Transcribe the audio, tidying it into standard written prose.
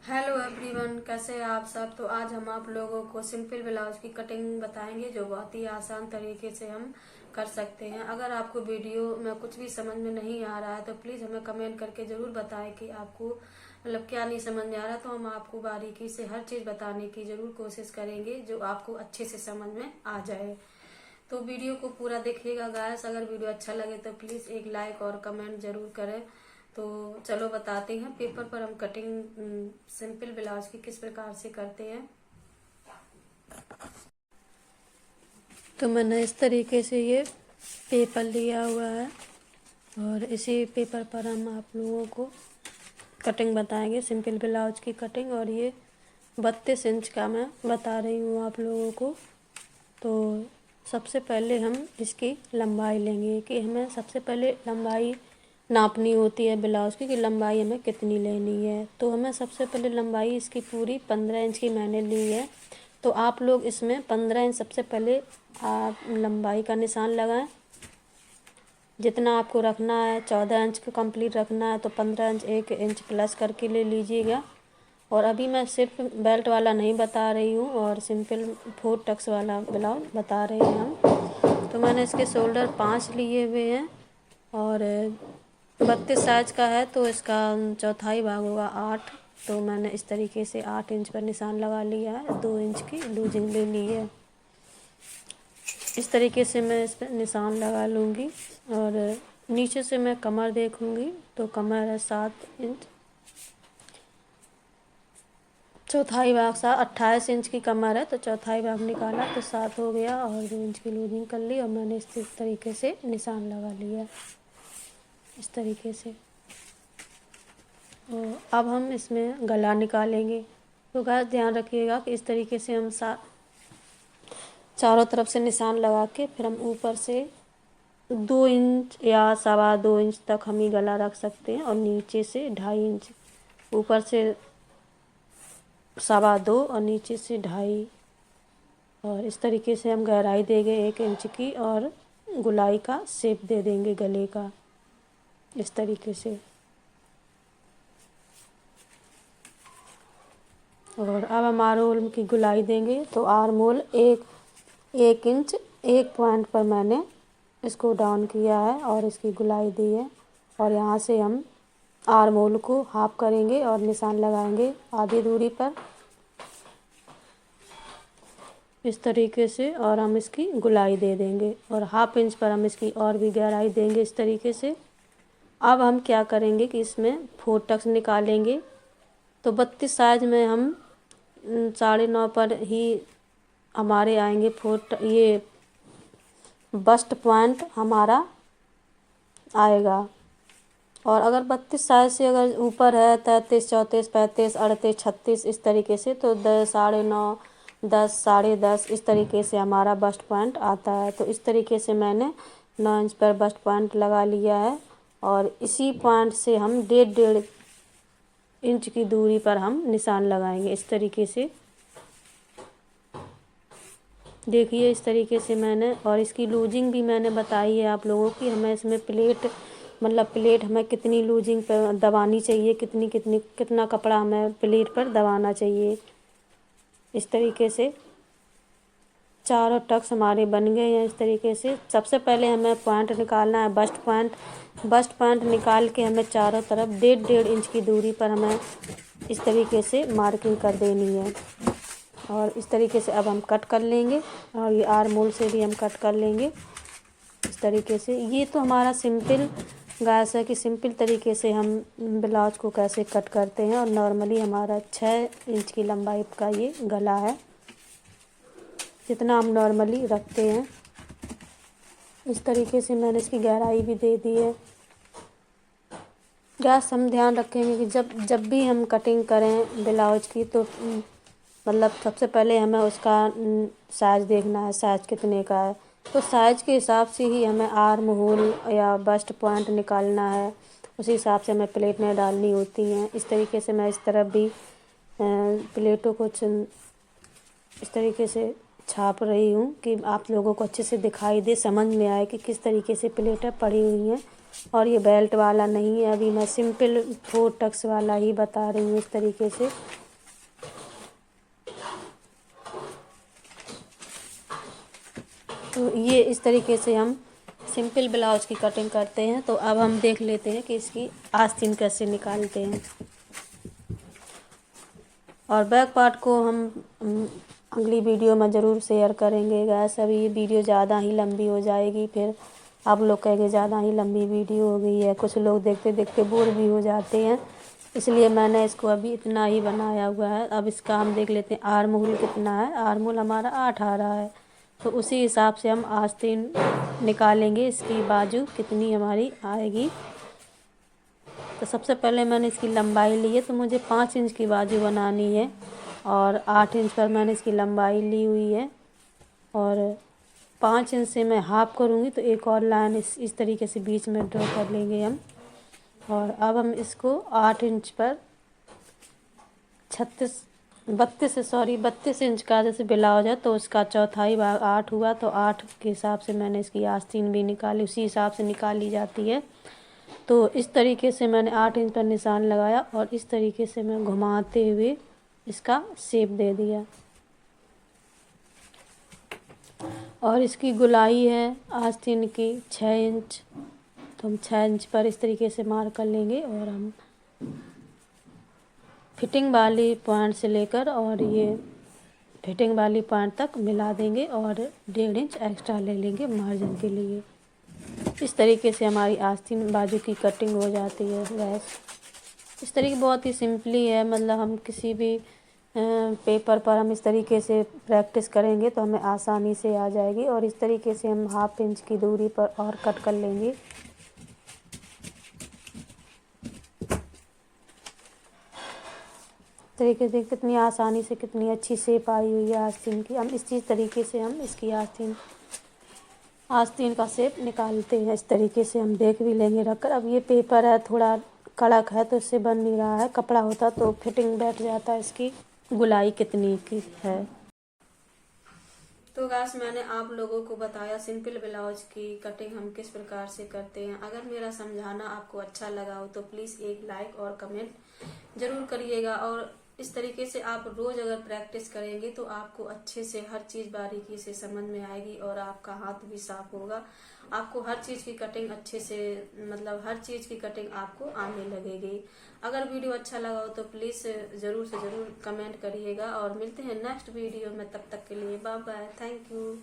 Hello everyone, कैसे हैं आप सब। तो आज हम आप लोगों को सिंपल ब्लाउज की कटिंग बताएंगे जो बहुत ही आसान तरीके से हम कर सकते हैं। अगर आपको वीडियो में कुछ भी समझ में नहीं आ रहा है तो प्लीज हमें कमेंट करके जरूर बताएं कि आपको मतलब क्या नहीं समझ में आ रहा, तो हम आपको बारीकी से हर चीज बताने की जरूर कोशिश करेंगे जो आपको अच्छे से समझ में आ जाए। तो वीडियो को पूरा देखिएगा गाइस। अगर वीडियो अच्छा लगे तो प्लीज एक लाइक और कमेंट जरूर करें। तो चलो बताते हैं पेपर पर हम कटिंग सिंपल ब्लाउज की किस प्रकार से करते हैं। तो मैंने इस तरीके से ये पेपर लिया हुआ है और इसी पेपर पर हम आप लोगों को कटिंग बताएंगे सिंपल ब्लाउज की कटिंग। और ये 32 इंच का मैं बता रही हूँ आप लोगों को। तो सबसे पहले हम इसकी लंबाई लेंगे कि हमें सबसे पहले लंबाई नापनी होती है ब्लाउज की कि लंबाई हमें कितनी लेनी है। तो हमें सबसे पहले लंबाई इसकी पूरी 15 इंच की मैंने ली है। तो आप लोग इसमें 15 इंच सबसे पहले आप लंबाई का निशान लगाएं। जितना आपको रखना है 14 इंच का कंप्लीट रखना है तो 15 इंच 1 इंच प्लस करके ले लीजिएगा। और अभी मैं सिर्फ बेल्ट वाला नहीं बता रही हूँ और सिंपल 4 टक्स वाला ब्लाउज बता रहे हैं हम। तो मैंने इसके शोल्डर 5 लिए हुए हैं और 32 साइज का है तो इसका चौथाई भाग होगा 8। तो मैंने इस तरीके से 8 इंच पर निशान लगा लिया है, 2 इंच की लूजिंग ले ली है। इस तरीके से मैं इस पर निशान लगा लूँगी और नीचे से मैं कमर देखूँगी तो कमर है 7 इंच। चौथाई भाग 28 इंच की कमर है तो चौथाई भाग निकाला तो 7 हो गया और 2 इंच की लूजिंग कर ली और मैंने इस तरीके से निशान लगा लिया इस तरीके से। और अब हम इसमें गला निकालेंगे। तो गाइस ध्यान रखिएगा कि इस तरीके से हम चारों तरफ से निशान लगा के फिर हम ऊपर से 2 इंच या 2.25 इंच तक हम ये गला रख सकते हैं और नीचे से 2.5 इंच, ऊपर से 2.25 और नीचे से 2.5। और इस तरीके से हम गहराई देंगे 1 इंच की और गुलाई का शेप दे देंगे गले का इस तरीके से। और अब हम आर्म होल की गुलाई देंगे तो आर्म होल 1 इंच 1 पॉइंट पर मैंने इसको डाउन किया है और इसकी गुलाई दी है। और यहाँ से हम आर्म होल को हाफ करेंगे और निशान लगाएंगे आधी दूरी पर इस तरीके से और हम इसकी गुलाई दे देंगे और 1/2 इंच पर हम इसकी और भी गहराई देंगे इस तरीके से। अब हम क्या करेंगे कि इसमें 4 टक्स निकालेंगे। तो 32 साइज में हम 9.5 पर ही हमारे आएंगे ये बस्ट पॉइंट हमारा आएगा। और अगर 32 साइज से अगर ऊपर है 33, 34, 35, 38, 36 इस तरीके से तो 9.5, 10, 10.5 इस तरीके से हमारा बस्ट पॉइंट आता है। तो इस तरीके से मैंने 9 इंच पर बस्ट पॉइंट लगा लिया है और इसी पॉइंट से हम 1.5 इंच की दूरी पर हम निशान लगाएंगे इस तरीके से। देखिए इस तरीके से मैंने, और इसकी लूजिंग भी मैंने बताई है आप लोगों की। हमें इसमें प्लेट हमें कितनी लूजिंग पर दबानी चाहिए, कितना कपड़ा हमें प्लेट पर दबाना चाहिए। इस तरीके से चारों टक्स हमारे बन गए हैं इस तरीके से। सबसे पहले हमें पॉइंट निकालना है बस्ट पॉइंट निकाल के हमें चारों तरफ 1.5 इंच की दूरी पर हमें इस तरीके से मार्किंग कर देनी है। और इस तरीके से अब हम कट कर लेंगे और ये आर्म होल से भी हम कट कर लेंगे इस तरीके से। ये तो हमारा सिंपल गाइस है कि सिंपल तरीके से हम ब्लाउज को कैसे कट करते हैं। और नॉर्मली हमारा 6 इंच की लंबाई का ये गला है जितना हम नॉर्मली रखते हैं। इस तरीके से मैंने इसकी गहराई भी दे दी है। गाइस हम ध्यान रखेंगे कि जब भी हम कटिंग करें ब्लाउज की तो मतलब सबसे पहले हमें उसका साइज़ देखना है, साइज़ कितने का है। तो साइज़ के हिसाब से ही हमें आर्म होल या बस्ट पॉइंट निकालना है, उसी हिसाब से हमें प्लेटें डालनी होती हैं। इस तरीके से मैं इस तरफ भी प्लेटों को इस तरीके से छाप रही हूँ कि आप लोगों को अच्छे से दिखाई दे, समझ में आए कि किस तरीके से प्लेटें पड़ी हुई हैं। और ये बेल्ट वाला नहीं है, अभी मैं सिंपल 4 टक्स वाला ही बता रही हूँ इस तरीके से। तो ये इस तरीके से हम सिंपल ब्लाउज की कटिंग करते हैं। तो अब हम देख लेते हैं कि इसकी आस्तीन कैसे निकालते हैं। और बैक पार्ट को हम अगली वीडियो में ज़रूर शेयर करेंगे गैस। अभी ये वीडियो ज़्यादा ही लंबी हो जाएगी, फिर आप लोग कहेंगे ज़्यादा ही लंबी वीडियो हो गई है। कुछ लोग देखते देखते बोर भी हो जाते हैं, इसलिए मैंने इसको अभी इतना ही बनाया हुआ है। अब इसका हम देख लेते हैं आर्म होल कितना है। आर्म होल हमारा 8 आ रहा है, तो उसी हिसाब से हम आस्तीन निकालेंगे। इसकी बाजू कितनी हमारी आएगी, तो सबसे पहले मैंने इसकी लंबाई ली है, तो मुझे 5 इंच की बाजू बनानी है और 8 इंच पर मैंने इसकी लंबाई ली हुई है। और 5 इंच से मैं हाफ करूँगी, तो एक और लाइन इस तरीके से बीच में ड्रॉ कर लेंगे हम। और अब हम इसको 8 इंच पर 32 इंच का जैसे ब्लाउज है, तो उसका चौथाई भाग 8 हुआ, तो 8 के हिसाब से मैंने इसकी आस्तीन भी निकाली, उसी हिसाब से निकाल ली जाती है। तो इस तरीके से मैंने 8 इंच पर निशान लगाया और इस तरीके से मैं घुमाते हुए इसका शेप दे दिया। और इसकी गुलाई है आस्तीन की 6 इंच, तो हम 6 इंच पर इस तरीके से मार्क कर लेंगे। और हम फिटिंग वाली पॉइंट से लेकर और ये फिटिंग वाली पॉइंट तक मिला देंगे और 1.5 इंच एक्स्ट्रा ले लेंगे मार्जिन के लिए। इस तरीके से हमारी आस्तीन बाजू की कटिंग हो जाती है गैस। इस तरीके बहुत ही सिंपली है, मतलब हम किसी भी पेपर पर हम इस तरीके से प्रैक्टिस करेंगे तो हमें आसानी से आ जाएगी। और इस तरीके से हम 1/2 इंच की दूरी पर और कट कर लेंगे। तरीके से कितनी आसानी से कितनी अच्छी शेप आई हुई है आस्तीन की। हम इस तरीके से हम इसकी आस्तीन का शेप निकालते हैं। इस तरीके से हम देख भी लेंगे रखकर। अब ये पेपर है थोड़ा कड़क है, तो इससे बन नहीं रहा है। कपड़ा होता तो फिटिंग बैठ जाता है इसकी। गुलाई कितनी की है। तो गाइस मैंने आप लोगों को बताया सिंपल ब्लाउज की कटिंग हम किस प्रकार से करते हैं। अगर मेरा समझाना आपको अच्छा लगा हो तो प्लीज़ एक लाइक और कमेंट जरूर करिएगा। और इस तरीके से आप रोज अगर प्रैक्टिस करेंगे तो आपको अच्छे से हर चीज बारीकी से समझ में आएगी और आपका हाथ भी साफ होगा। आपको हर चीज की कटिंग अच्छे से, मतलब हर चीज की कटिंग आपको आने लगेगी। अगर वीडियो अच्छा लगा हो तो प्लीज जरूर से जरूर कमेंट करिएगा। और मिलते हैं नेक्स्ट वीडियो में, तब तक के लिए बाय बाय, थैंक यू।